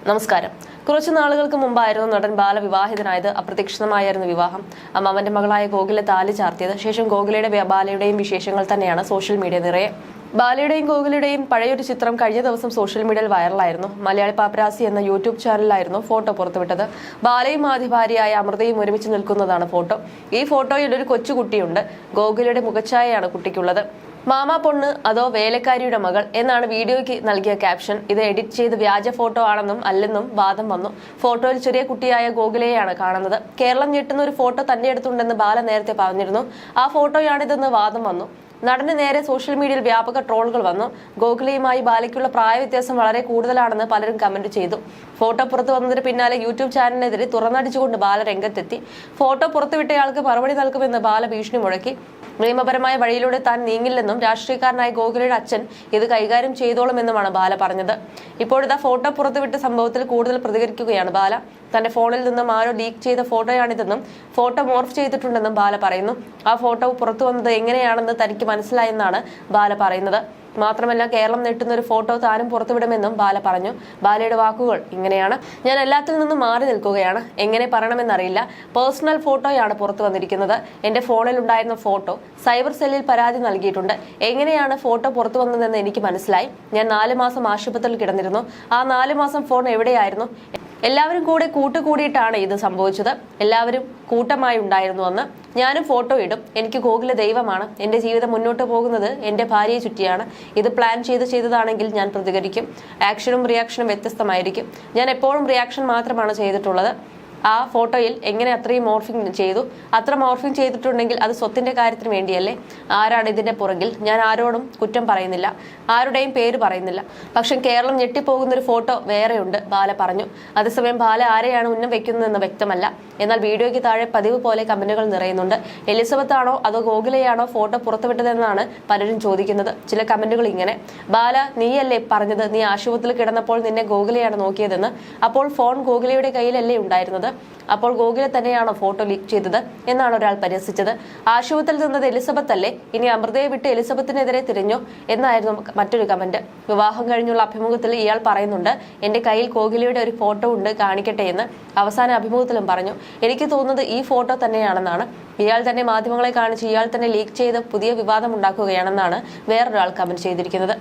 നമസ്കാരം. കുറച്ചു നാളുകൾക്ക് മുമ്പായിരുന്നു നടൻ ബാല വിവാഹിതനായത്. അപ്രതീക്ഷിതമായിരുന്നു വിവാഹം. അമ്മാവന്റെ മകളായ ഗോകുല താലി ചാർത്തിയത്. ശേഷം ഗോകുലയുടെ ബാലയുടെയും വിശേഷങ്ങൾ തന്നെയാണ് സോഷ്യൽ മീഡിയ നിറയെ. ബാലയുടെയും ഗോകുലയുടെയും പഴയൊരു ചിത്രം കഴിഞ്ഞ ദിവസം സോഷ്യൽ മീഡിയയിൽ വൈറലായിരുന്നു. മലയാളി പാപ്പരാസി എന്ന യൂട്യൂബ് ചാനലിലായിരുന്നു ഫോട്ടോ പുറത്തുവിട്ടത്. ബാലയും ആദ്യ ഭാര്യയായ അമൃതയും ഒരുമിച്ച് നിൽക്കുന്നതാണ് ഫോട്ടോ. ഈ ഫോട്ടോയിൽ ഒരു കൊച്ചുകുട്ടിയുണ്ട്. ഗോകുലയുടെ മുഖഛായയാണ് കുട്ടിക്കുള്ളത്. മാമാ പൊണ്ണ് അതോ വേലക്കാരിയുടെ മകൾ എന്നാണ് വീഡിയോയ്ക്ക് നൽകിയ ക്യാപ്ഷൻ. ഇത് എഡിറ്റ് ചെയ്ത് വ്യാജ ഫോട്ടോ ആണെന്നും അല്ലെന്നും വാദം വന്നു. ഫോട്ടോയിൽ ചെറിയ കുട്ടിയായ ഗോകുലയെയാണ് കാണുന്നത്. കേരളം ഞെട്ടുന്ന ഒരു ഫോട്ടോ തന്റെ അടുത്തുണ്ടെന്ന് ബാല നേരത്തെ പറഞ്ഞിരുന്നു. ആ ഫോട്ടോയാണിതെന്ന് വാദം വന്നു. നടന് നേരെ സോഷ്യൽ മീഡിയയിൽ വ്യാപക ട്രോളുകൾ വന്നു. ഗോകുലയുമായി ബാലയ്ക്കുള്ള പ്രായ വ്യത്യാസം വളരെ കൂടുതലാണെന്ന് പലരും കമന്റ് ചെയ്തു. ഫോട്ടോ പുറത്തു വന്നതിന് പിന്നാലെ യൂട്യൂബ് ചാനലിനെതിരെ തുറന്നടിച്ചുകൊണ്ട് ബാല രംഗത്തെത്തി. ഫോട്ടോ പുറത്തുവിട്ടയാൾക്ക് മറുപടി നൽകുമെന്ന് ബാല ഭീഷണി മുഴക്കി. നിയമപരമായ വഴിയിലൂടെ താൻ നീങ്ങില്ലെന്നും രാഷ്ട്രീയക്കാരനായ ഗോകുലയുടെ അച്ഛൻ ഇത് കൈകാര്യം ചെയ്തോളുമെന്നുമാണ് ബാല പറഞ്ഞത്. ഇപ്പോഴിതാ ഫോട്ടോ പുറത്തുവിട്ട സംഭവത്തിൽ കൂടുതൽ പ്രതികരിക്കുകയാണ് ബാല. തന്റെ ഫോണിൽ നിന്നും ആരോ ലീക്ക് ചെയ്ത ഫോട്ടോയാണിതെന്നും ഫോട്ടോ മോർഫ് ചെയ്തിട്ടുണ്ടെന്നും ബാല പറയുന്നു. ആ ഫോട്ടോ പുറത്തു വന്നത് എങ്ങനെയാണെന്ന് തനിക്ക് മനസ്സിലായെന്നാണ് ബാല പറയുന്നത്. മാത്രമല്ല, കേരളം നെട്ടുന്ന ഒരു ഫോട്ടോ താനും പുറത്തുവിടുമെന്നും ബാല പറഞ്ഞു. ബാലയുടെ വാക്കുകൾ ഇങ്ങനെയാണ്: ഞാൻ എല്ലാത്തിൽ നിന്നും മാറി നിൽക്കുകയാണ്. എങ്ങനെ പറയണമെന്നറിയില്ല. പേഴ്സണൽ ഫോട്ടോയാണ് പുറത്തു വന്നിരിക്കുന്നത്. എന്റെ ഫോണിൽ ഉണ്ടായിരുന്ന ഫോട്ടോ സൈബർ സെല്ലിൽ പരാതി നൽകിയിട്ടുണ്ട്. എങ്ങനെയാണ് ഫോട്ടോ പുറത്തു വന്നതെന്ന് എനിക്ക് മനസ്സിലായി. ഞാൻ 4 മാസം ആശുപത്രിയിൽ കിടന്നിരുന്നു. ആ 4 മാസം ഫോൺ എവിടെയായിരുന്നു? എല്ലാവരും കൂട്ടുകൂടിയിട്ടാണ് ഇത് സംഭവിച്ചത്. എല്ലാവരും കൂട്ടമായി ഉണ്ടായിരുന്നു അന്ന്. ഞാനും ഫോട്ടോ ഇടും. എനിക്ക് ഗോകുല ദൈവമാണ്. എന്റെ ജീവിതം മുന്നോട്ട് പോകുന്നത് എന്റെ ഭാര്യയെ ചുറ്റിയാണ്. ഇത് പ്ലാൻ ചെയ്തതാണെങ്കിൽ ഞാൻ പ്രതികരിക്കും. ആക്ഷനും റിയാക്ഷനും വ്യത്യസ്തമായിരിക്കും. ഞാൻ എപ്പോഴും റിയാക്ഷൻ മാത്രമാണ് ചെയ്തിട്ടുള്ളത്. ആ ഫോട്ടോയിൽ എങ്ങനെ അത്രയും മോർഫിംഗ് ചെയ്തു? അത്ര മോർഫിംഗ് ചെയ്തിട്ടുണ്ടെങ്കിൽ അത് സ്വത്തിന്റെ കാര്യത്തിന് വേണ്ടിയല്ലേ? ആരാണ് ഇതിന്റെ പുറകിൽ? ഞാൻ ആരോടും കുറ്റം പറയുന്നില്ല, ആരുടെയും പേര് പറയുന്നില്ല. പക്ഷെ കേരളം ഞെട്ടിപ്പോകുന്ന ഒരു ഫോട്ടോ വേറെയുണ്ട്, ബാല പറഞ്ഞു. അതേസമയം ബാല ആരെയാണ് ഉന്നം വെക്കുന്നതെന്ന് വ്യക്തമല്ല. എന്നാൽ വീഡിയോയ്ക്ക് താഴെ പതിവ് പോലെ കമന്റുകൾ നിറയുന്നുണ്ട്. എലിസബത്ത് ആണോ അതോ ഗോകുലയാണോ ഫോട്ടോ പുറത്തുവിട്ടതെന്നാണ് പലരും ചോദിക്കുന്നത്. ചില കമന്റുകൾ ഇങ്ങനെ: ബാല, നീയല്ലേ പറഞ്ഞത് നീ ആശുപത്രിയിൽ കിടന്നപ്പോൾ നിന്നെ ഗോകുലയാണ് നോക്കിയതെന്ന്? അപ്പോൾ ഫോൺ ഗോകുലയുടെ കയ്യിലല്ലേ ഉണ്ടായിരുന്നത്? അപ്പോൾ ഗോകുല തന്നെയാണോ ഫോട്ടോ ലീക്ക് ചെയ്തത് എന്നാണ് ഒരാൾ പരിഹസിച്ചത്. ആശുപത്രിയിൽ നിന്നത് എലിസബത്ത് അല്ലേ? ഇനി അമൃതയെ വിട്ട് എലിസബത്തിനെതിരെ തിരിഞ്ഞോ എന്നായിരുന്നു മറ്റൊരു കമന്റ്. വിവാഹം കഴിഞ്ഞുള്ള അഭിമുഖത്തിൽ ഇയാൾ പറയുന്നുണ്ട്, എന്റെ കയ്യിൽ ഗോകുലയുടെ ഒരു ഫോട്ടോ ഉണ്ട്, കാണിക്കട്ടെ എന്ന്. അവസാന അഭിമുഖത്തിലും പറഞ്ഞു, എനിക്ക് തോന്നുന്നത് ഈ ഫോട്ടോ തന്നെയാണെന്നാണ്. ഇയാൾ തന്നെ മാധ്യമങ്ങളെ കാണിച്ച് ഇയാൾ തന്നെ ലീക്ക് ചെയ്ത് പുതിയ വിവാദം ഉണ്ടാക്കുകയാണെന്നാണ് വേറൊരാൾ കമന്റ് ചെയ്തിരിക്കുന്നത്.